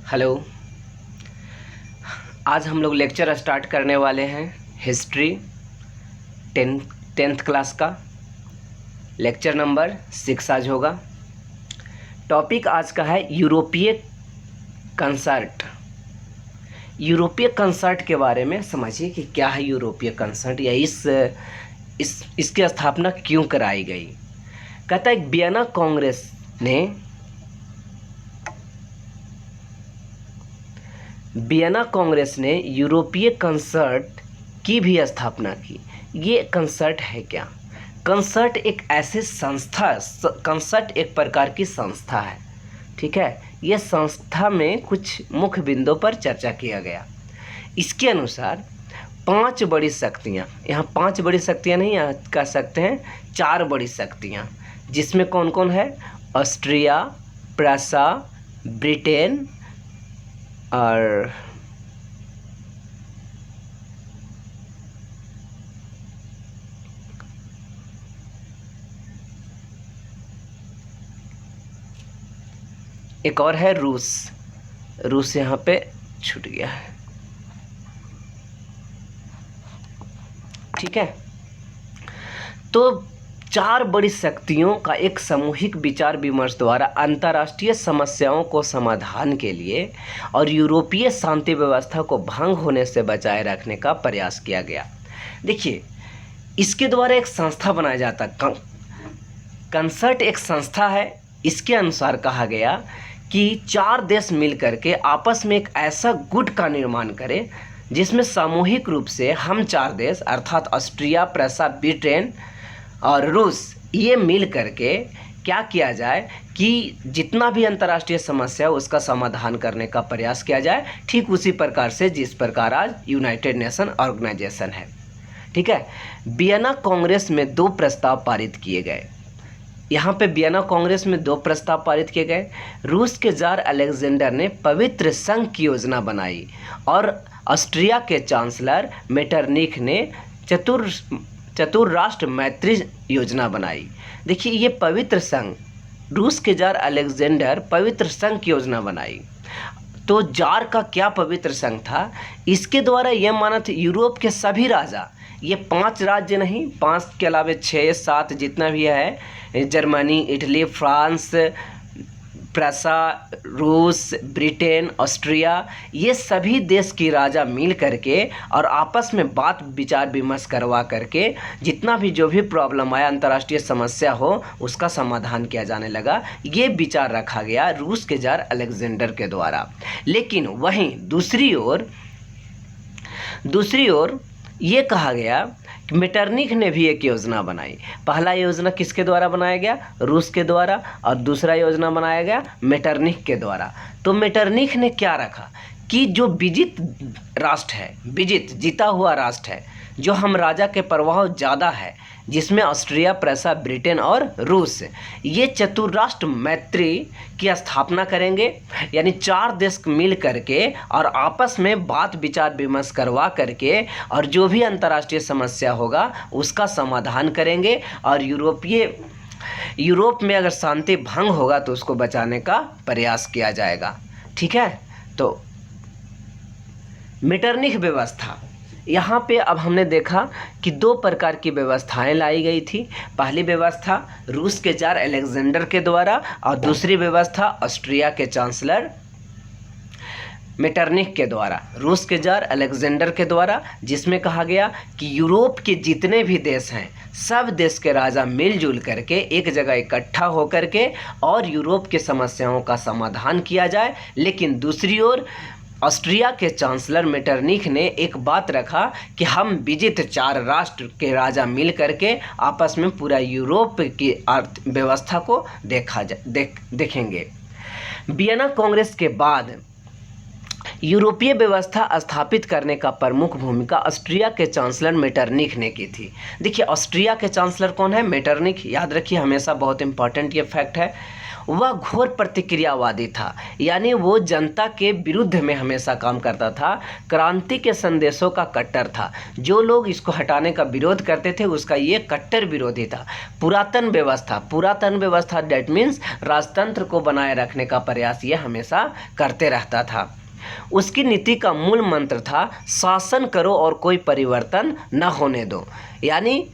Hello. आज हम लोग लेक्चर स्टार्ट करने वाले हैं हिस्ट्री टेंथ क्लास का। लेक्चर नंबर 6 आज होगा। टॉपिक आज का है यूरोपीय कंसर्ट। यूरोपीय कंसर्ट के बारे में समझिए कि क्या है यूरोपीय कंसर्ट या इसकी स्थापना क्यों कराई गई। कहता है वियना कांग्रेस ने यूरोपीय कंसर्ट की भी स्थापना की। ये कंसर्ट है क्या? कंसर्ट एक ऐसे कंसर्ट एक प्रकार की संस्था है, ठीक है। ये संस्था में कुछ मुख्य बिंदुओं पर चर्चा किया गया। इसके अनुसार 5 बड़ी शक्तियाँ, यहाँ 5 बड़ी शक्तियाँ नहीं, यहाँ कह सकते हैं 4 बड़ी शक्तियाँ, जिसमें कौन कौन है? ऑस्ट्रिया, प्रूसिया, ब्रिटेन और एक और है रूस यहाँ पे छूट गया है, ठीक है। तो 4 बड़ी शक्तियों का एक सामूहिक विचार विमर्श द्वारा अंतर्राष्ट्रीय समस्याओं को समाधान के लिए और यूरोपीय शांति व्यवस्था को भंग होने से बचाए रखने का प्रयास किया गया। देखिए, इसके द्वारा एक संस्था बनाया जाता। कंसर्ट एक संस्था है। इसके अनुसार कहा गया कि 4 देश मिलकर के आपस में एक ऐसा गुट का निर्माण करें जिसमें सामूहिक रूप से हम 4 देश अर्थात ऑस्ट्रिया, प्रूसिया, ब्रिटेन और रूस, ये मिल करके क्या किया जाए कि जितना भी अंतर्राष्ट्रीय समस्या है उसका समाधान करने का प्रयास किया जाए, ठीक उसी प्रकार से जिस प्रकार आज यूनाइटेड नेशन ऑर्गेनाइजेशन है, ठीक है। वियना कांग्रेस में 2 प्रस्ताव पारित किए गए। यहाँ पे वियना कांग्रेस में 2 प्रस्ताव पारित किए गए। रूस के जार अलेक्जेंडर ने पवित्र संघ की योजना बनाई और ऑस्ट्रिया के चांसलर मेटरनिख ने चतुर्राष्ट्र मैत्री योजना बनाई। देखिए, ये पवित्र संघ, रूस के जार अलेक्जेंडर पवित्र संघ की योजना बनाई। तो जार का क्या पवित्र संघ था? इसके द्वारा यह माना था यूरोप के सभी राजा, ये 5 राज्य नहीं, 5 के अलावे 6, 7 जितना भी है, जर्मनी, इटली, फ्रांस, प्रूसिया, रूस, ब्रिटेन, ऑस्ट्रिया, ये सभी देश की राजा मिल करके और आपस में बात विचार विमर्श करवा करके जितना भी जो भी प्रॉब्लम आया, अंतर्राष्ट्रीय समस्या हो, उसका समाधान किया जाने लगा। ये विचार रखा गया रूस के जार अलेक्जेंडर के द्वारा। लेकिन वहीं दूसरी ओर ये कहा गया कि मेटरनिख ने भी एक योजना बनाई। पहला योजना किसके द्वारा बनाया गया? रूस के द्वारा, और दूसरा योजना बनाया गया मेटरनिख के द्वारा। तो मेटरनिख ने क्या रखा कि जो जीता हुआ राष्ट्र है, जो हम राजा के प्रभाव ज़्यादा है, जिसमें ऑस्ट्रिया, प्रूसिया, ब्रिटेन और रूस, ये चतुर्राष्ट्र मैत्री की स्थापना करेंगे। यानी 4 देश मिल करके और आपस में बात विचार विमर्श करवा करके और जो भी अंतर्राष्ट्रीय समस्या होगा उसका समाधान करेंगे, और यूरोप में अगर शांति भंग होगा तो उसको बचाने का प्रयास किया जाएगा, ठीक है। तो मेटरनिख व्यवस्था, यहाँ पे अब हमने देखा कि 2 प्रकार की व्यवस्थाएं लाई गई थी। पहली व्यवस्था रूस के जार अलेक्जेंडर के द्वारा और दूसरी व्यवस्था ऑस्ट्रिया के चांसलर मेटरनिख के द्वारा, रूस के जार अलेक्जेंडर के द्वारा, जिसमें कहा गया कि यूरोप के जितने भी देश हैं, सब देश के राजा मिलजुल करके एक जगह इकट्ठा होकर के और यूरोप के समस्याओं का समाधान किया जाए। लेकिन दूसरी ओर ऑस्ट्रिया के चांसलर मेटरनिख ने एक बात रखा कि हम विजित 4 राष्ट्र के राजा मिल करके आपस में पूरा यूरोप की अर्थव्यवस्था को देखेंगे। वियना कांग्रेस के बाद यूरोपीय व्यवस्था स्थापित करने का प्रमुख भूमिका ऑस्ट्रिया के चांसलर मेटरनिख ने की थी। देखिए, ऑस्ट्रिया के चांसलर कौन है? मेटरनिख। याद रखिए, हमेशा बहुत इंपॉर्टेंट ये फैक्ट है। वह घोर प्रतिक्रियावादी था, यानी वो जनता के विरुद्ध में हमेशा काम करता था, क्रांति के संदेशों का कट्टर था। जो लोग इसको हटाने का विरोध करते थे उसका ये कट्टर विरोधी था। पुरातन व्यवस्था दैट मीन्स राजतंत्र को बनाए रखने का प्रयास ये हमेशा करते रहता था। उसकी नीति का मूल मंत्र था शासन करो और कोई परिवर्तन न होने दो, यानी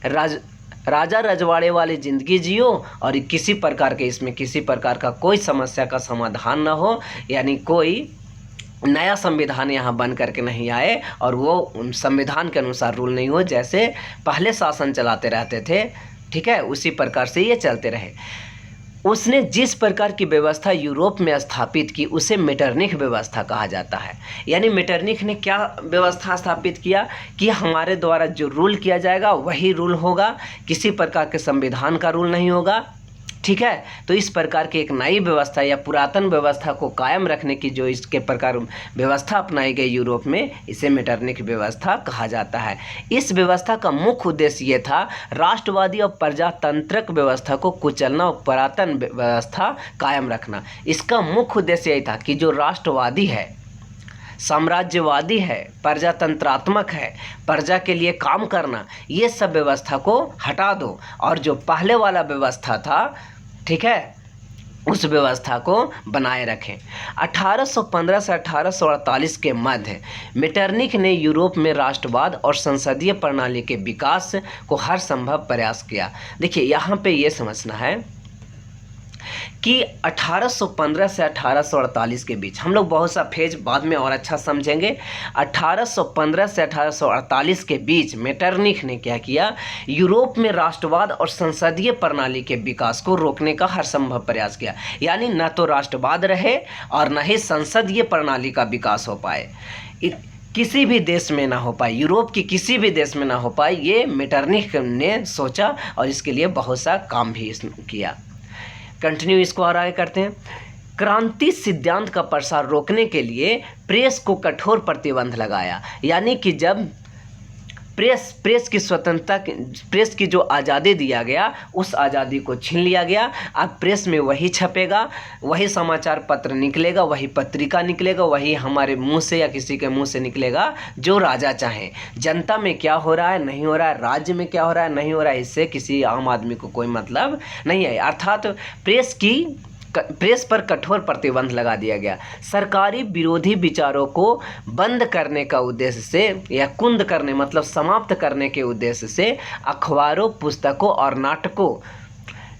राजा रजवाड़े वाली ज़िंदगी जियो और किसी प्रकार का कोई समस्या का समाधान ना हो, यानी कोई नया संविधान यहाँ बन करके नहीं आए और वो संविधान के अनुसार रूल नहीं हो, जैसे पहले शासन चलाते रहते थे, ठीक है, उसी प्रकार से ये चलते रहे। उसने जिस प्रकार की व्यवस्था यूरोप में स्थापित की उसे मेटरनिख व्यवस्था कहा जाता है। यानी मेटरनिख ने क्या व्यवस्था स्थापित किया कि हमारे द्वारा जो रूल किया जाएगा वही रूल होगा, किसी प्रकार के संविधान का रूल नहीं होगा, ठीक है। तो इस प्रकार की एक नई व्यवस्था या पुरातन व्यवस्था को कायम रखने की जो इसके प्रकार व्यवस्था अपनाई गई यूरोप में, इसे मेटरनिख व्यवस्था कहा जाता है। इस व्यवस्था का मुख्य उद्देश्य ये था राष्ट्रवादी और प्रजातांत्रिक व्यवस्था को कुचलना और पुरातन व्यवस्था कायम रखना। इसका मुख्य उद्देश्य यही था कि जो राष्ट्रवादी है, साम्राज्यवादी है, प्रजातंत्रात्मक है, प्रजा के लिए काम करना, ये सब व्यवस्था को हटा दो और जो पहले वाला व्यवस्था था, ठीक है, उस व्यवस्था को बनाए रखें। 1815 से 1848 के मध्य मेटरनिख ने यूरोप में राष्ट्रवाद और संसदीय प्रणाली के विकास को हर संभव प्रयास किया। देखिए यहाँ पे ये समझना है कि 1815 से 1848 के बीच हम लोग बहुत सा फेज बाद में और अच्छा समझेंगे। 1815 से 1848 के बीच मेटरनिख ने क्या किया, यूरोप में राष्ट्रवाद और संसदीय प्रणाली के विकास को रोकने का हर संभव प्रयास किया। यानी न तो राष्ट्रवाद रहे और न ही संसदीय प्रणाली का विकास हो पाए, किसी भी देश में ना हो पाए, यूरोप की किसी भी देश में ना हो पाए, ये मेटरनिख ने सोचा और इसके लिए बहुत सा काम भी किया। कंटिन्यू इसको और आगे करते हैं। क्रांति सिद्धांत का प्रसार रोकने के लिए प्रेस को कठोर प्रतिबंध लगाया, यानी कि जब प्रेस की स्वतंत्रता, प्रेस की जो आज़ादी दिया गया उस आज़ादी को छीन लिया गया। अब प्रेस में वही छपेगा, वही समाचार पत्र निकलेगा, वही पत्रिका निकलेगा, वही हमारे मुंह से या किसी के मुंह से निकलेगा जो राजा चाहे। जनता में क्या हो रहा है नहीं हो रहा है, राज्य में क्या हो रहा है नहीं हो रहा है, इससे किसी आम आदमी को कोई मतलब नहीं है। अर्थात प्रेस पर कठोर प्रतिबंध लगा दिया गया। सरकारी विरोधी विचारों को बंद करने का उद्देश्य से या कुंद करने मतलब समाप्त करने के उद्देश्य से अखबारों, पुस्तकों और नाटकों,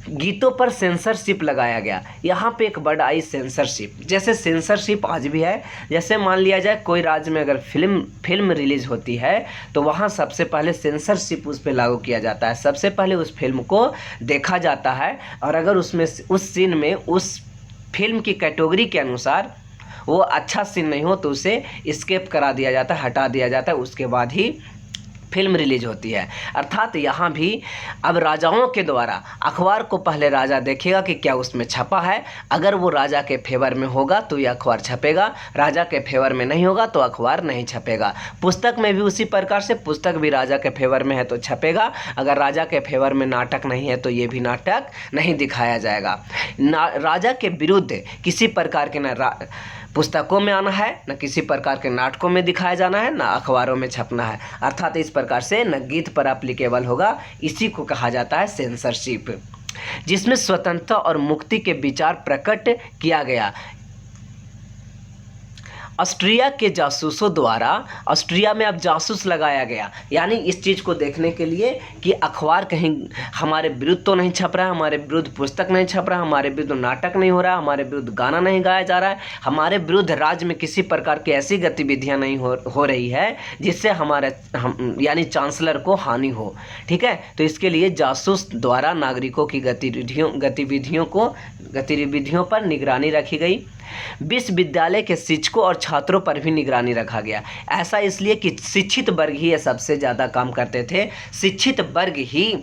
गीतों पर सेंसरशिप लगाया गया। यहाँ पे एक वर्ड आई सेंसरशिप। जैसे सेंसरशिप आज भी है, जैसे मान लिया जाए कोई राज्य में अगर फिल्म रिलीज होती है तो वहाँ सबसे पहले सेंसरशिप उस पर लागू किया जाता है। सबसे पहले उस फिल्म को देखा जाता है और अगर उसमें उस सीन में उस फिल्म की कैटेगरी के अनुसार वो अच्छा सीन नहीं हो तो उसे स्किप करा दिया जाता है, हटा दिया जाता है, उसके बाद ही फिल्म रिलीज होती है। अर्थात यहाँ भी अब राजाओं के द्वारा अखबार को पहले राजा देखेगा कि क्या उसमें छपा है। अगर वो राजा के फेवर में होगा तो ये अखबार छपेगा, राजा के फेवर में नहीं होगा तो अखबार नहीं छपेगा। पुस्तक में भी उसी प्रकार से, पुस्तक भी राजा के फेवर में है तो छपेगा, अगर राजा के फेवर में नाटक नहीं है तो ये भी नाटक नहीं दिखाया जाएगा। राजा के विरुद्ध किसी प्रकार के पुस्तकों में आना है, न किसी प्रकार के नाटकों में दिखाया जाना है, न अखबारों में छपना है। अर्थात इस प्रकार से न गीत पर एप्लीकेबल होगा। इसी को कहा जाता है सेंसरशिप, जिसमें स्वतंत्रता और मुक्ति के विचार प्रकट किया गया। ऑस्ट्रिया के जासूसों द्वारा ऑस्ट्रिया में अब जासूस लगाया गया, यानी इस चीज़ को देखने के लिए कि अखबार कहीं हमारे विरुद्ध तो नहीं छप रहा है, हमारे विरुद्ध पुस्तक नहीं छप रहा है, हमारे विरुद्ध नाटक नहीं हो रहा है, हमारे विरुद्ध गाना नहीं गाया जा रहा है, हमारे विरुद्ध राज्य में किसी प्रकार की ऐसी गतिविधियां नहीं हो रही है जिससे यानी चांसलर को हानि हो। ठीक है, तो इसके लिए जासूस द्वारा नागरिकों की गतिविधियों पर निगरानी रखी गई। विश्वविद्यालय के शिक्षकों और छात्रों पर भी निगरानी रखा गया। ऐसा इसलिए कि शिक्षित वर्ग ही ये सबसे ज़्यादा काम करते थे, शिक्षित वर्ग ही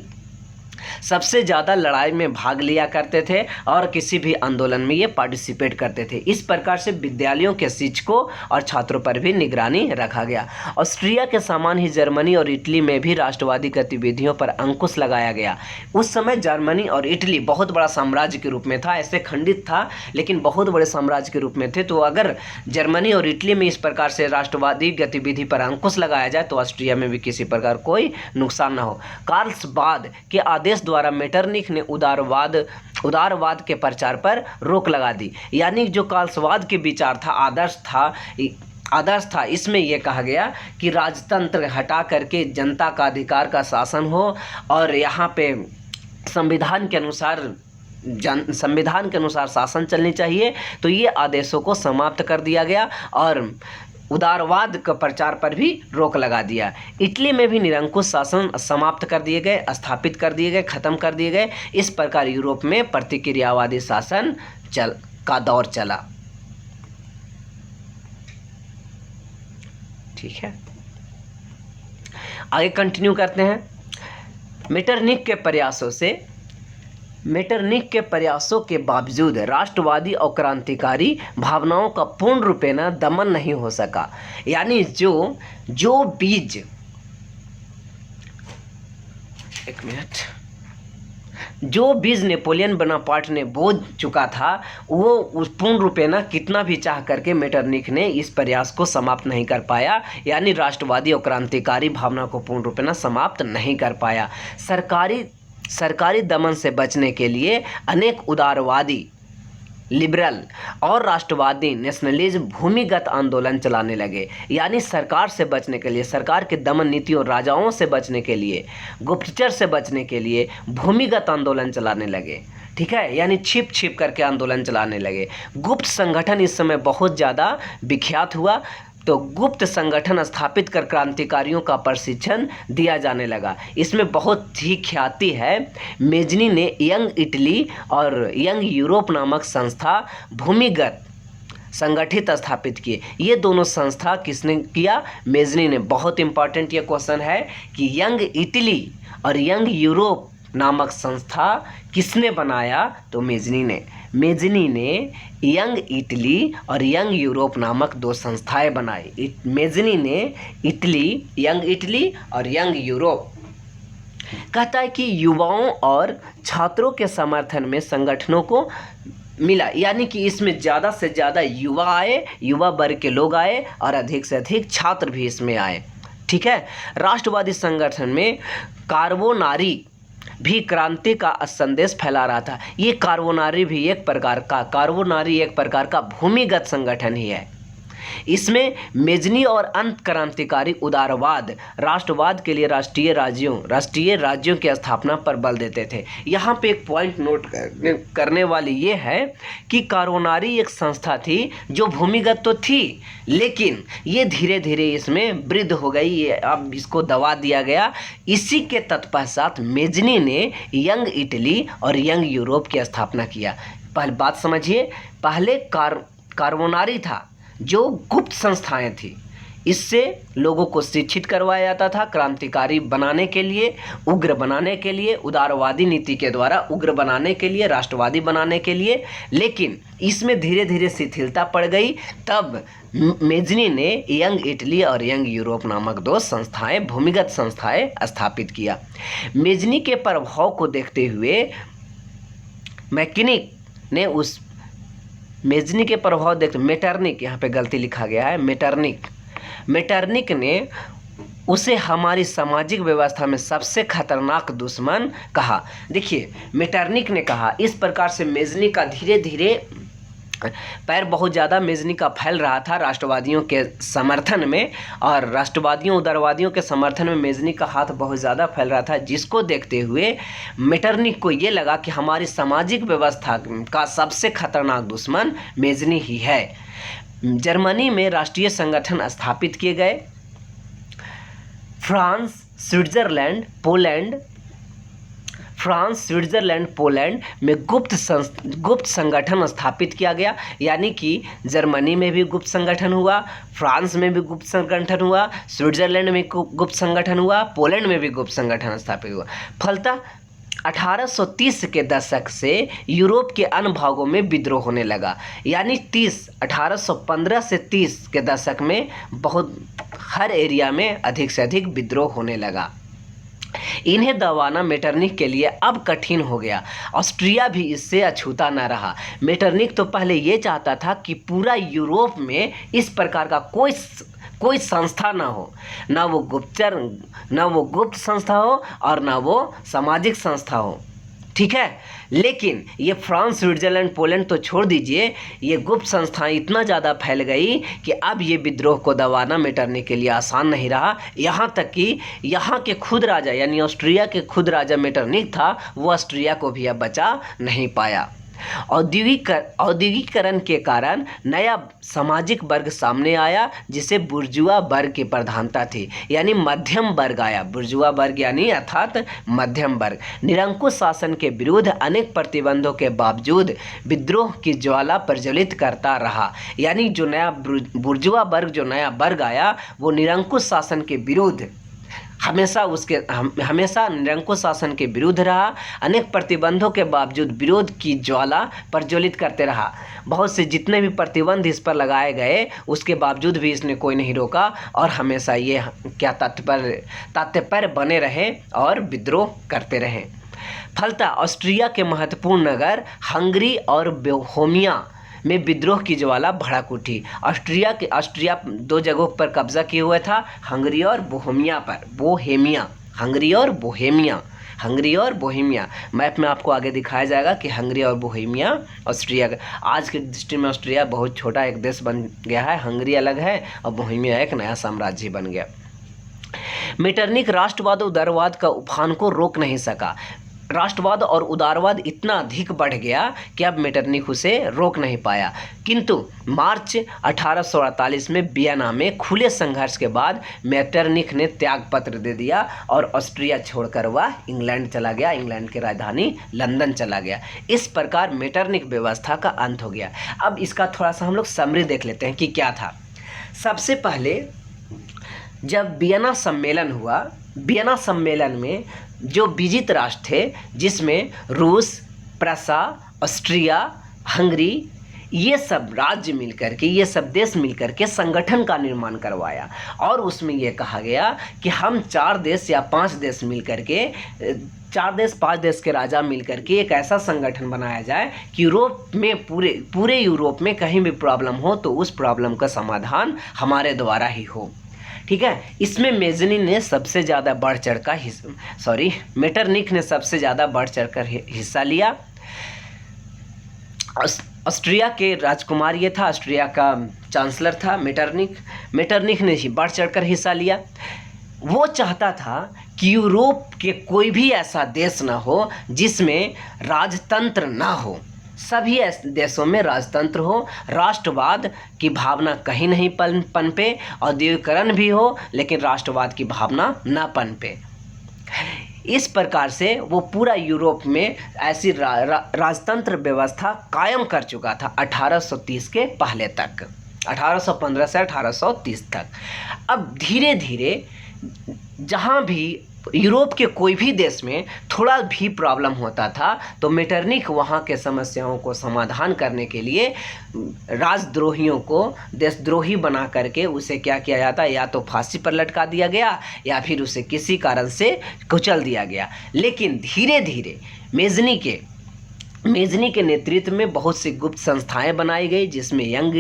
सबसे ज़्यादा लड़ाई में भाग लिया करते थे और किसी भी आंदोलन में ये पार्टिसिपेट करते थे। इस प्रकार से विद्यालयों के शिक्षकों और छात्रों पर भी निगरानी रखा गया। ऑस्ट्रिया के समान ही जर्मनी और इटली में भी राष्ट्रवादी गतिविधियों पर अंकुश लगाया गया। उस समय जर्मनी और इटली बहुत बड़ा साम्राज्य के रूप में था, ऐसे खंडित था लेकिन बहुत बड़े साम्राज्य के रूप में थे। तो अगर जर्मनी और इटली में इस प्रकार से राष्ट्रवादी गतिविधि पर अंकुश लगाया जाए तो ऑस्ट्रिया में भी किसी प्रकार कोई नुकसान न हो। कार्लसबाद के आदेश द्वारा मेटरनिख ने उदारवाद के प्रचार पर रोक लगा दी। यानी जो कार्लसवाद के विचार था, आदर्श था, इसमें यह कहा गया कि राजतंत्र हटा करके जनता का अधिकार का शासन हो और यहाँ पे संविधान के अनुसार शासन चलनी चाहिए। तो ये आदेशों को समाप्त कर दिया गया और उदारवाद का प्रचार पर भी रोक लगा दिया। इटली में भी निरंकुश शासन समाप्त कर दिए गए, स्थापित कर दिए गए, खत्म कर दिए गए। इस प्रकार यूरोप में प्रतिक्रियावादी शासन का दौर चला। ठीक है, आगे कंटिन्यू करते हैं। मेटरनिख के प्रयासों के बावजूद राष्ट्रवादी और क्रांतिकारी भावनाओं का पूर्ण रूपेण दमन नहीं हो सका। यानी जो बीज नेपोलियन बोनापार्ट ने बोझ चुका था वो उस पूर्ण रूपेण कितना भी चाह करके मेटरनिख ने इस प्रयास को समाप्त नहीं कर पाया। यानी राष्ट्रवादी और क्रांतिकारी भावना को पूर्ण रूपेण समाप्त नहीं कर पाया। सरकारी दमन से बचने के लिए अनेक उदारवादी, लिबरल और राष्ट्रवादी नेशनलिज्म भूमिगत आंदोलन चलाने लगे। यानी सरकार से बचने के लिए, सरकार के दमन नीतियों, राजाओं से बचने के लिए, गुप्तचर से बचने के लिए भूमिगत आंदोलन चलाने लगे। ठीक है, यानी छिप करके आंदोलन चलाने लगे। गुप्त संगठन इस समय बहुत ज़्यादा विख्यात हुआ। तो गुप्त संगठन स्थापित कर क्रांतिकारियों का प्रशिक्षण दिया जाने लगा। इसमें बहुत ही ख्याति है। मेजनी ने यंग इटली और यंग यूरोप नामक संस्था भूमिगत संगठित स्थापित किए। ये दोनों संस्था किसने किया? मेजनी ने। बहुत इंपॉर्टेंट ये क्वेश्चन है कि यंग इटली और यंग यूरोप नामक संस्था किसने बनाया? तो मेजनी ने यंग इटली और यंग यूरोप नामक दो संस्थाएं बनाई। मेजनी ने यंग इटली और यंग यूरोप। कहता है कि युवाओं और छात्रों के समर्थन में संगठनों को मिला। यानी कि इसमें ज़्यादा से ज़्यादा युवा आए, युवा वर्ग के लोग आए और अधिक से अधिक छात्र भी इसमें आए। ठीक है, राष्ट्रवादी संगठन में कार्बोनारी भी क्रांति का संदेश फैला रहा था। ये कार्बोनारी एक प्रकार का भूमिगत संगठन ही है। इसमें मेजनी और अंत क्रांतिकारी उदारवाद राष्ट्रवाद के लिए राष्ट्रीय राज्यों की स्थापना पर बल देते थे। यहाँ पे एक पॉइंट नोट करने वाली ये है कि कार्बोनारी एक संस्था थी जो भूमिगत तो थी, लेकिन ये धीरे धीरे इसमें वृद्ध हो गई। ये अब इसको दबा दिया गया। इसी के तत्पश्चात मेजनी ने यंग इटली और यंग यूरोप की स्थापना किया। पहले बात समझिए, पहले कार्बोनारी था जो गुप्त संस्थाएं थी। इससे लोगों को शिक्षित करवाया जाता था, क्रांतिकारी बनाने के लिए, उग्र बनाने के लिए, उदारवादी नीति के द्वारा उग्र बनाने के लिए, राष्ट्रवादी बनाने के लिए। लेकिन इसमें धीरे धीरे शिथिलता पड़ गई। तब मेजनी ने यंग इटली और यंग यूरोप नामक दो संस्थाएं, भूमिगत संस्थाएं स्थापित किया। मेजनी के प्रभाव को देखते हुए मेजनी के प्रभाव देखते मेटरनिख, यहाँ पे गलती लिखा गया है, मेटरनिख ने उसे हमारी सामाजिक व्यवस्था में सबसे खतरनाक दुश्मन कहा। देखिए, मेटरनिख ने कहा। इस प्रकार से मेजनी का धीरे धीरे पैर बहुत ज़्यादा मेजनी का फैल रहा था राष्ट्रवादियों के समर्थन में, और राष्ट्रवादियों उदारवादियों के समर्थन में मेजनी का हाथ बहुत ज़्यादा फैल रहा था, जिसको देखते हुए मेटरनिख को ये लगा कि हमारी सामाजिक व्यवस्था का सबसे खतरनाक दुश्मन मेजनी ही है। जर्मनी में राष्ट्रीय संगठन स्थापित किए गए। फ्रांस, स्विट्जरलैंड, पोलैंड में गुप्त संगठन स्थापित किया गया। यानी कि जर्मनी में भी गुप्त संगठन हुआ, फ्रांस में भी गुप्त संगठन हुआ, स्विट्जरलैंड में गुप्त संगठन हुआ, पोलैंड में भी गुप्त संगठन स्थापित हुआ। फलतः 1830 के दशक से यूरोप के अन्य भागों में विद्रोह होने लगा। यानी 1815 से 30 के दशक में बहुत हर एरिया में अधिक से अधिक विद्रोह होने लगा। इन्हें दबाना मेटरनिख के लिए अब कठिन हो गया। ऑस्ट्रिया भी इससे अछूता न रहा। मेटरनिख तो पहले ये चाहता था कि पूरा यूरोप में इस प्रकार का कोई संस्था ना हो, ना वो गुप्तचर, ना वो गुप्त संस्था हो और ना वो सामाजिक संस्था हो। ठीक है, लेकिन ये फ्रांस, स्विट्जरलैंड, पोलैंड तो छोड़ दीजिए, ये गुप्त संस्थाएं इतना ज़्यादा फैल गई कि अब ये विद्रोह को दबाना मेटरनिख के लिए आसान नहीं रहा। यहाँ तक कि यहाँ के खुद राजा यानी ऑस्ट्रिया के खुद राजा मेटरनिख था, वो ऑस्ट्रिया को भी अब बचा नहीं पाया। औद्योगिकरण के कारण नया सामाजिक वर्ग सामने आया जिसे बुर्जुआ वर्ग की प्रधानता थी, यानी मध्यम वर्ग आया। बुर्जुआ वर्ग यानी अर्थात मध्यम वर्ग निरंकुश शासन के विरुद्ध अनेक प्रतिबंधों के बावजूद विद्रोह की ज्वाला प्रज्वलित करता रहा। यानी जो नया बुर्जुआ वर्ग, जो नया वर्ग आया, वो निरंकुश शासन के विरुद्ध हमेशा निरंकुश शासन के विरुद्ध रहा। अनेक प्रतिबंधों के बावजूद विरोध की ज्वाला प्रज्वलित करते रहा। बहुत से जितने भी प्रतिबंध इस पर लगाए गए, उसके बावजूद भी इसने कोई नहीं रोका और हमेशा ये क्या तात्पर्य बने रहे और विद्रोह करते रहे। फलतः ऑस्ट्रिया के महत्वपूर्ण नगर हंगरी और बोहेमिया में विद्रोह की ज्वाला भड़क उठी। ऑस्ट्रिया दो जगहों पर कब्जा किए हुए था, हंगरी और बोहेमिया पर। हंगरी और बोहेमिया मैप में आपको आगे दिखाया जाएगा कि हंगरी और बोहेमिया ऑस्ट्रिया का, आज के दृष्टि में ऑस्ट्रिया बहुत छोटा एक देश बन गया है। हंगरी अलग है और बोहेमिया एक नया साम्राज्य बन गया। मेटरनिख राष्ट्रवाद और उदारवाद का उफान को रोक नहीं सका। राष्ट्रवाद और उदारवाद इतना अधिक बढ़ गया कि अब मेटरनिख उसे रोक नहीं पाया। किंतु मार्च 1848 में वियना में खुले संघर्ष के बाद मेटरनिख ने त्यागपत्र दे दिया और ऑस्ट्रिया छोड़कर वह इंग्लैंड चला गया, इंग्लैंड की राजधानी लंदन चला गया। इस प्रकार मेटरनिख व्यवस्था का अंत हो गया। अब इसका थोड़ा सा हम लोग समरी देख लेते हैं कि क्या था। सबसे पहले जब वियना सम्मेलन हुआ, वियना सम्मेलन में जो विजित राष्ट्र थे, जिसमें रूस, प्रसा, ऑस्ट्रिया, हंगरी, ये सब राज्य मिलकर के, ये सब देश मिलकर के संगठन का निर्माण करवाया और उसमें ये कहा गया कि हम 4 देश या 5 देश मिलकर के, 4 देश 5 देश के राजा मिलकर के एक ऐसा संगठन बनाया जाए कि यूरोप में पूरे यूरोप में कहीं भी प्रॉब्लम हो तो उस प्रॉब्लम का समाधान हमारे द्वारा ही हो। ठीक है, इसमें मेटरनिख ने सबसे ज़्यादा बढ़ चढ़कर हिस्सा लिया। ऑस्ट्रिया के राजकुमार ये था, ऑस्ट्रिया का चांसलर था मेटरनिख ने ही बढ़ चढ़कर हिस्सा लिया। वो चाहता था कि यूरोप के कोई भी ऐसा देश ना हो जिसमें राजतंत्र ना हो। सभी देशों में राजतंत्र हो, राष्ट्रवाद की भावना कहीं नहीं पनपे, औद्योगिकरण भी हो लेकिन राष्ट्रवाद की भावना ना पनपे। इस प्रकार से वो पूरा यूरोप में ऐसी राजतंत्र व्यवस्था कायम कर चुका था 1830 के पहले तक, 1815 से 1830 तक। अब धीरे धीरे जहाँ भी यूरोप के कोई भी देश में थोड़ा भी प्रॉब्लम होता था तो मेटरनिख वहाँ के समस्याओं को समाधान करने के लिए राजद्रोहियों को देशद्रोही बना करके उसे क्या किया जाता, या तो फांसी पर लटका दिया गया या फिर उसे किसी कारण से कुचल दिया गया। लेकिन धीरे धीरे मेजनी के नेतृत्व में बहुत सी गुप्त संस्थाएं बनाई गई, जिसमें यंग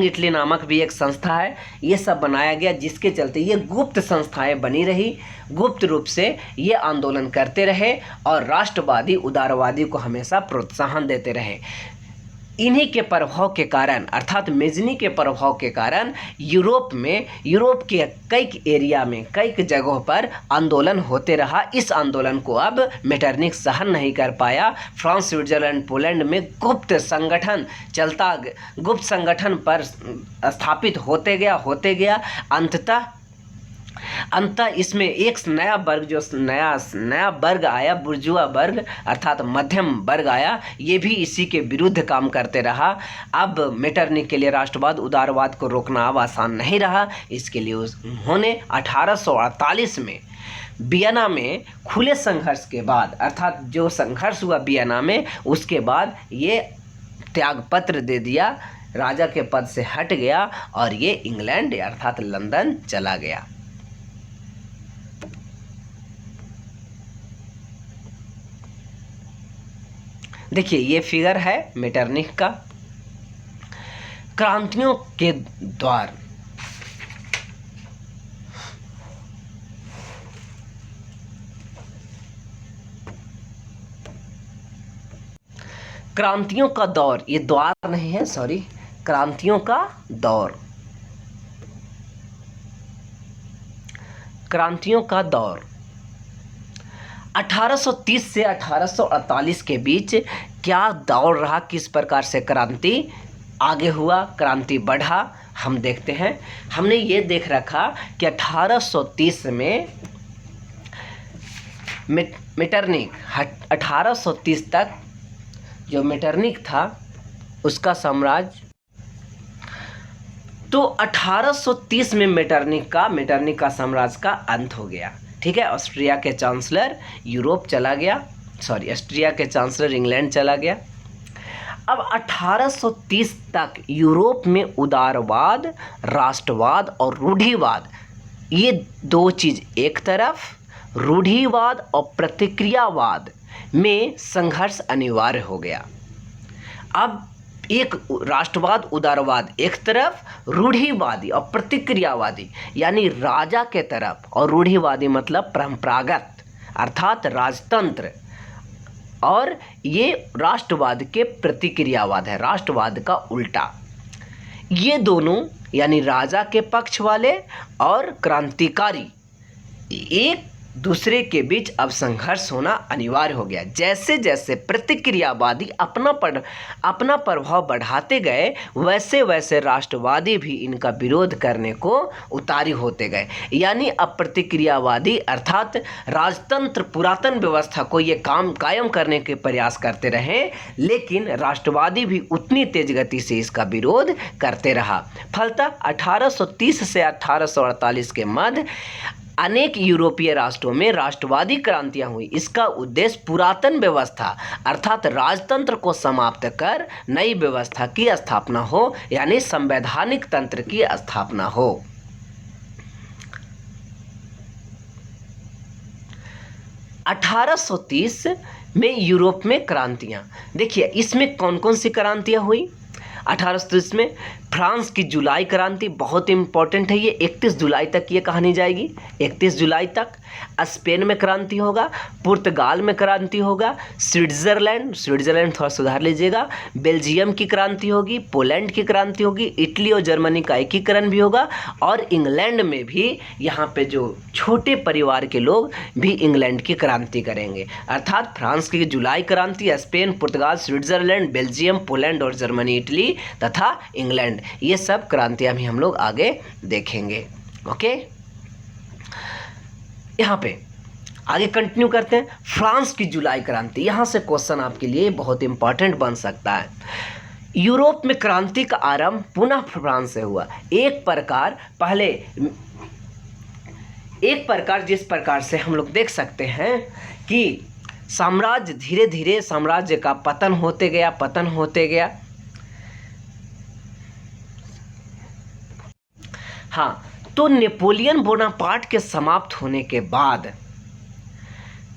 इटली नामक भी एक संस्था है। ये सब बनाया गया, जिसके चलते ये गुप्त संस्थाएं बनी रही, गुप्त रूप से ये आंदोलन करते रहे और राष्ट्रवादी उदारवादी को हमेशा प्रोत्साहन देते रहे। इन्हीं के प्रभाव के कारण, अर्थात मेजनी के प्रभाव के कारण यूरोप के कई एरिया में, कई जगहों पर आंदोलन होते रहा। इस आंदोलन को अब मेटरनिख सहन नहीं कर पाया। फ्रांस, स्विट्जरलैंड, पोलैंड में गुप्त संगठन पर स्थापित होते गया। अंततः अंततः इसमें एक नया वर्ग, जो नया वर्ग आया, बुर्जुआ वर्ग अर्थात मध्यम वर्ग आया, ये भी इसी के विरुद्ध काम करते रहा। अब मेटरनिख के लिए राष्ट्रवाद उदारवाद को रोकना अब आसान नहीं रहा। इसके लिए उन्होंने 1848 में वियना में खुले संघर्ष के बाद, अर्थात जो संघर्ष हुआ वियना में, उसके बाद ये त्यागपत्र दे दिया, राजा के पद से हट गया और ये इंग्लैंड अर्थात लंदन चला गया। देखिए ये फिगर है मेटरनिख का। क्रांतियों के द्वार, क्रांतियों का दौर, ये द्वार नहीं है, सॉरी, क्रांतियों का दौर, क्रांतियों का दौर 1830 से 1848 के बीच क्या दौर रहा, किस प्रकार से क्रांति आगे हुआ, क्रांति बढ़ा, हम देखते हैं। हमने ये देख रखा कि 1830 में मेटरनिख 1830 तक जो मेटरनिख था उसका साम्राज्य, तो 1830 में मेटरनिख का साम्राज्य का अंत हो गया। ठीक है, ऑस्ट्रिया के चांसलर यूरोप चला गया, सॉरी, ऑस्ट्रिया के चांसलर इंग्लैंड चला गया। अब 1830 तक यूरोप में उदारवाद, राष्ट्रवाद और रूढ़िवाद, ये दो चीज़ एक तरफ, रूढ़िवाद और प्रतिक्रियावाद में संघर्ष अनिवार्य हो गया। अब एक राष्ट्रवाद उदारवाद एक तरफ, रूढ़िवादी और प्रतिक्रियावादी यानी राजा के तरफ, और रूढ़िवादी मतलब परंपरागत अर्थात राजतंत्र, और ये राष्ट्रवाद के प्रतिक्रियावाद है, राष्ट्रवाद का उल्टा। ये दोनों यानी राजा के पक्ष वाले और क्रांतिकारी एक दूसरे के बीच अब संघर्ष होना अनिवार्य हो गया। जैसे जैसे प्रतिक्रियावादी अपना प्रभाव बढ़ाते गए, वैसे वैसे राष्ट्रवादी भी इनका विरोध करने को उतारू होते गए। यानी अब प्रतिक्रियावादी अर्थात राजतंत्र पुरातन व्यवस्था को ये कायम करने के प्रयास करते रहे, लेकिन राष्ट्रवादी भी उतनी तेज गति से इसका विरोध करते रहा। फलतः 1830 से 1848 के मध्य अनेक यूरोपीय राष्ट्रों में राष्ट्रवादी क्रांतियां हुई। इसका उद्देश्य पुरातन व्यवस्था अर्थात राजतंत्र को समाप्त कर नई व्यवस्था की स्थापना हो, यानी संवैधानिक तंत्र की स्थापना हो। (1830) में यूरोप में क्रांतियां, देखिए इसमें कौन कौन सी क्रांतियां हुई। 1830 में फ्रांस की जुलाई क्रांति बहुत इंपॉर्टेंट है, ये 31 जुलाई तक ये कहानी जाएगी, 31 जुलाई तक। स्पेन में क्रांति होगा, पुर्तगाल में क्रांति होगा, स्विट्जरलैंड थोड़ा सुधार लीजिएगा, बेल्जियम की क्रांति होगी, पोलैंड की क्रांति होगी, इटली और जर्मनी का एकीकरण भी होगा, और इंग्लैंड में भी यहाँ पे जो छोटे परिवार के लोग भी इंग्लैंड की क्रांति करेंगे। अर्थात फ्रांस की जुलाई क्रांति, स्पेन, पुर्तगाल, स्विट्जरलैंड, बेल्जियम, पोलैंड और जर्मनी, इटली तथा इंग्लैंड, ये सब क्रांतियां भी हम लोग आगे देखेंगे। ओके, यहाँ पे आगे कंटिन्यू करते हैं। फ्रांस की जुलाई क्रांति, यहाँ से क्वेश्चन आपके लिए बहुत इंपॉर्टेंट बन सकता है। यूरोप में क्रांति का आरंभ पुनः फ्रांस से हुआ। एक प्रकार जिस प्रकार से हम लोग देख सकते हैं कि साम्राज्य धीरे धीरे साम्राज्य का पतन होते गया। हाँ, तो नेपोलियन बोनापार्ट के समाप्त होने के बाद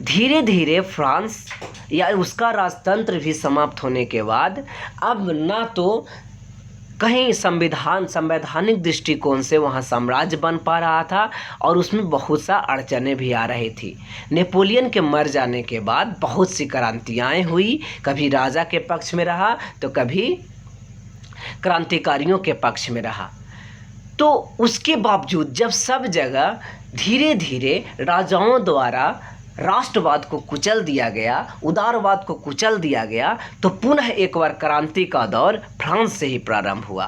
धीरे धीरे फ्रांस या उसका राजतंत्र भी समाप्त होने के बाद अब ना तो कहीं संवैधानिक दृष्टिकोण से वहाँ साम्राज्य बन पा रहा था, और उसमें बहुत सा अड़चनें भी आ रही थी। नेपोलियन के मर जाने के बाद बहुत सी क्रांतियाँ हुई, कभी राजा के पक्ष में रहा तो कभी क्रांतिकारियों के पक्ष में रहा। तो उसके बावजूद जब सब जगह धीरे धीरे राजाओं द्वारा राष्ट्रवाद को कुचल दिया गया, उदारवाद को कुचल दिया गया, तो पुनः एक बार क्रांति का दौर फ्रांस से ही प्रारंभ हुआ।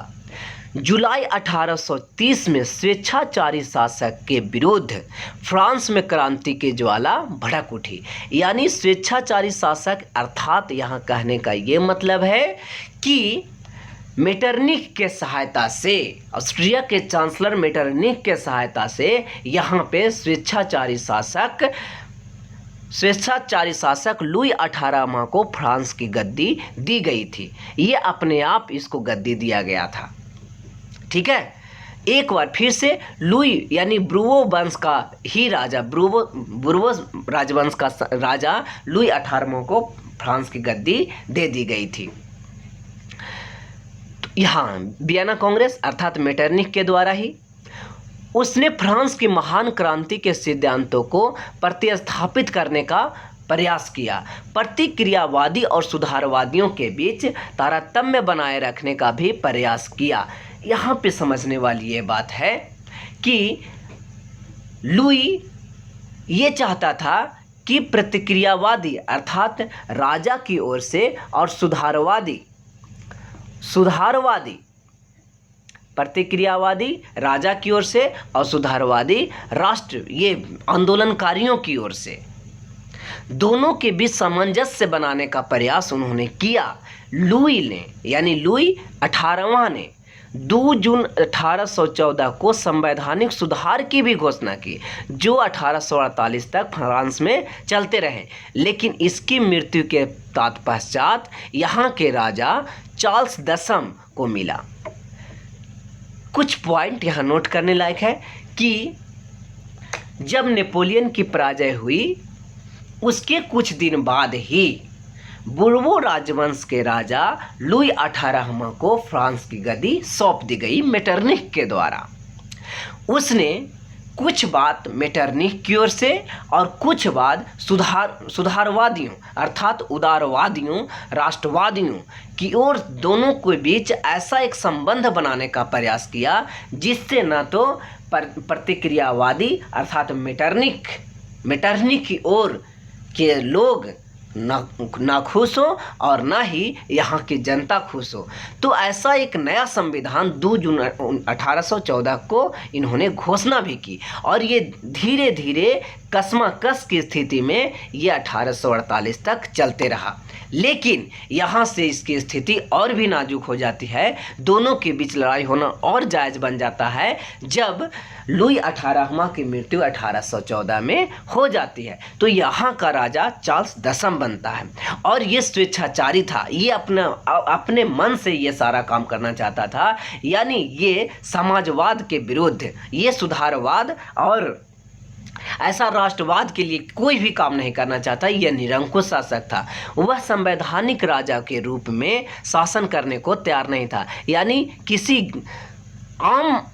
जुलाई 1830 में स्वेच्छाचारी शासक के विरुद्ध फ्रांस में क्रांति की ज्वाला भड़क उठी। यानी स्वेच्छाचारी शासक अर्थात यहाँ कहने का ये मतलब है कि मेटरनिख के सहायता से, ऑस्ट्रिया के चांसलर मेटरनिख के सहायता से यहाँ पे स्वेच्छाचारी शासक लुई 18वां को फ्रांस की गद्दी दी गई थी। ये अपने आप इसको गद्दी दिया गया था। ठीक है, एक बार फिर से लुई यानी ब्रूवो वंश का ही राजा, ब्रूवो राजवंश का राजा लुई 18वां को फ्रांस की गद्दी दे दी गई थी। तो यहाँ वियना कांग्रेस अर्थात मेटरनिख के द्वारा ही उसने फ्रांस की महान क्रांति के सिद्धांतों को प्रतिस्थापित करने का प्रयास किया। प्रतिक्रियावादी और सुधारवादियों के बीच तारतम्य बनाए रखने का भी प्रयास किया। यहाँ पे समझने वाली ये बात है कि लुई ये चाहता था कि प्रतिक्रियावादी अर्थात राजा की ओर से और सुधारवादी प्रतिक्रियावादी राजा की ओर से और सुधारवादी राष्ट्र ये आंदोलनकारियों की ओर से दोनों के बीच सामंजस्य बनाने का प्रयास उन्होंने किया। लुई ने यानी लुई 18वां ने 2 जून 1814 को संवैधानिक सुधार की भी घोषणा की, जो 1848 तक फ्रांस में चलते रहे। लेकिन इसकी मृत्यु के तत्पश्चात यहाँ के राजा चार्ल्स 10 को मिला। कुछ पॉइंट यहाँ नोट करने लायक है कि जब नेपोलियन की पराजय हुई उसके कुछ दिन बाद ही बुर्बो राजवंश के राजा लुई 18वां को फ्रांस की गद्दी सौंप दी गई मेटरनिख के द्वारा। उसने कुछ बात मेटरनिख की ओर से और कुछ बात सुधारवादियों अर्थात उदारवादियों राष्ट्रवादियों की ओर दोनों के बीच ऐसा एक संबंध बनाने का प्रयास किया जिससे न तो प्रतिक्रियावादी अर्थात मेटरनिख की ओर के लोग ना खुश हो और ना ही यहाँ की जनता खुश हो। तो ऐसा एक नया संविधान 2 जून 1814 को इन्होंने घोषणा भी की और ये धीरे धीरे कशमकश की स्थिति में ये 1848 तक चलते रहा। लेकिन यहाँ से इसकी स्थिति और भी नाजुक हो जाती है, दोनों के बीच लड़ाई होना और जायज़ बन जाता है जब लुई 18वां की मृत्यु 1814 में हो जाती है। तो यहाँ का राजा चार्ल्स 10 बनता है और ये स्वेच्छाचारी था, ये अपने मन से ये सारा काम करना चाहता था। यानी ये समाजवाद के विरुद्ध, ये सुधारवाद और ऐसा राष्ट्रवाद के लिए कोई भी काम नहीं करना चाहता। यह निरंकुश शासक था, वह संवैधानिक राजा के रूप में शासन करने को तैयार नहीं था। यानी किसी आम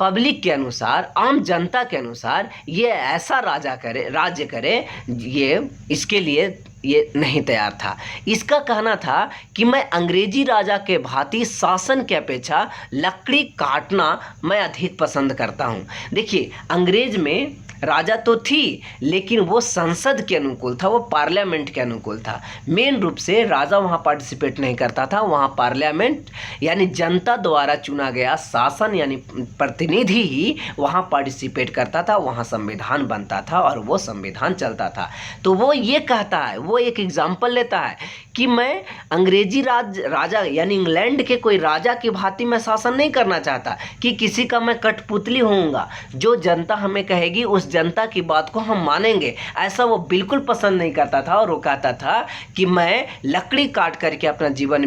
पब्लिक के अनुसार, आम जनता के अनुसार ये ऐसा राज्य करे ये इसके लिए ये नहीं तैयार था। इसका कहना था कि मैं अंग्रेजी राजा के भांति शासन के अपेक्षा लकड़ी काटना मैं अधिक पसंद करता हूँ। देखिए, अंग्रेज में राजा तो थी लेकिन वो संसद के अनुकूल था, वो पार्लियामेंट के अनुकूल था। मेन रूप से राजा वहाँ पार्टिसिपेट नहीं करता था, वहाँ पार्लियामेंट यानी जनता द्वारा चुना गया शासन यानी प्रतिनिधि ही वहाँ पार्टिसिपेट करता था, वहाँ संविधान बनता था और वो संविधान चलता था। तो वो ये कहता है, वो एक एग्जाम्पल लेता है कि मैं अंग्रेजी राजा यानी इंग्लैंड के कोई राजा की भांति मैं शासन नहीं करना चाहता कि किसी का मैं कठपुतली होऊंगा, जो जनता हमें कहेगी उस जनता की बात को हम मानेंगे, ऐसा वो बिल्कुल पसंद नहीं करता था। और वो कहता था कि मैं लकड़ी काट करके अपना जीवन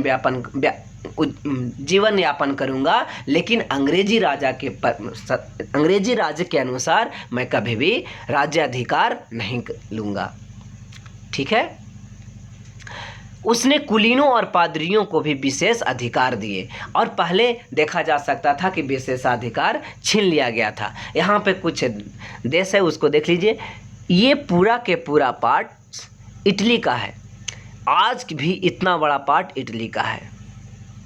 यापन करूंगा, लेकिन अंग्रेजी राज्य के अनुसार मैं कभी भी राज्याधिकार नहीं लूंगा। ठीक है, उसने कुलीनों और पादरियों को भी विशेष अधिकार दिए और पहले देखा जा सकता था कि विशेषाधिकार छीन लिया गया था। यहाँ पे कुछ देश है उसको देख लीजिए। ये पूरा के पूरा पार्ट इटली का है, आज भी इतना बड़ा पार्ट इटली का है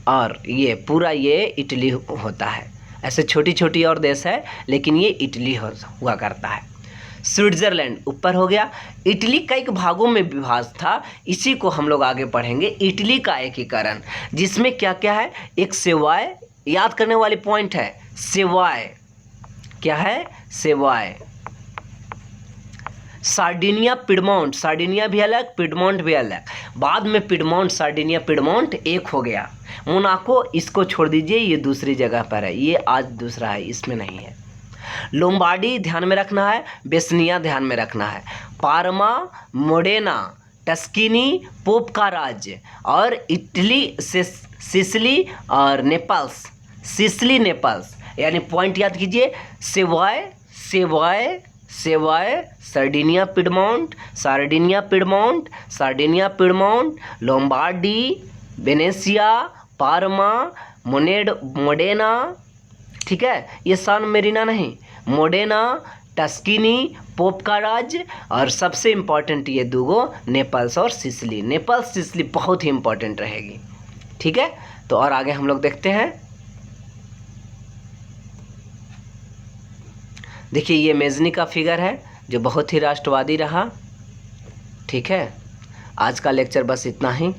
और ये पूरा ये इटली होता है। ऐसे छोटी छोटी और देश है लेकिन ये इटली हुआ करता है। स्विट्ज़रलैंड ऊपर हो गया। इटली कई भागों में विभाजित था, इसी को हम लोग आगे पढ़ेंगे। इटली का एकीकरण जिसमें क्या क्या है, एक सेवाएं याद करने वाली पॉइंट है सेवाय। क्या है? सेवाय। सार्डिनिया पिडमोंट, सार्डिनिया भी अलग, पिडमोंट भी अलग, बाद में पिडमोंट सार्डिनिया पिडमोंट एक हो गया। मोनाको इसको छोड़ दीजिए, ये दूसरी जगह पर है, ये आज दूसरा है, इसमें नहीं है। लोम्बार्डी ध्यान में रखना है, बेसनिया ध्यान में रखना है, पारमा, मोडेना, टस्किनी पोप का राज्य, और इटली से सिसिली और नेपल्स, सिसिली नेपल्स। यानी पॉइंट याद कीजिए, Savoy Savoy Savoy, Sardinia Piedmont, Sardinia Piedmont, Sardinia Piedmont, Lombardy, Venetia, Parma, Modena, ठीक है, ये सान मेरिना नहीं, मोडेना, टस्किनी पोप का राज्य, और सबसे इम्पॉर्टेंट ये दूगो नेपल्स और सिसिली। नेपल्स सिसिली बहुत ही इम्पॉर्टेंट रहेगी, ठीक है। तो और आगे हम लोग देखते हैं। देखिए ये मेजनी का फिगर है जो बहुत ही राष्ट्रवादी रहा, ठीक है। आज का लेक्चर बस इतना ही।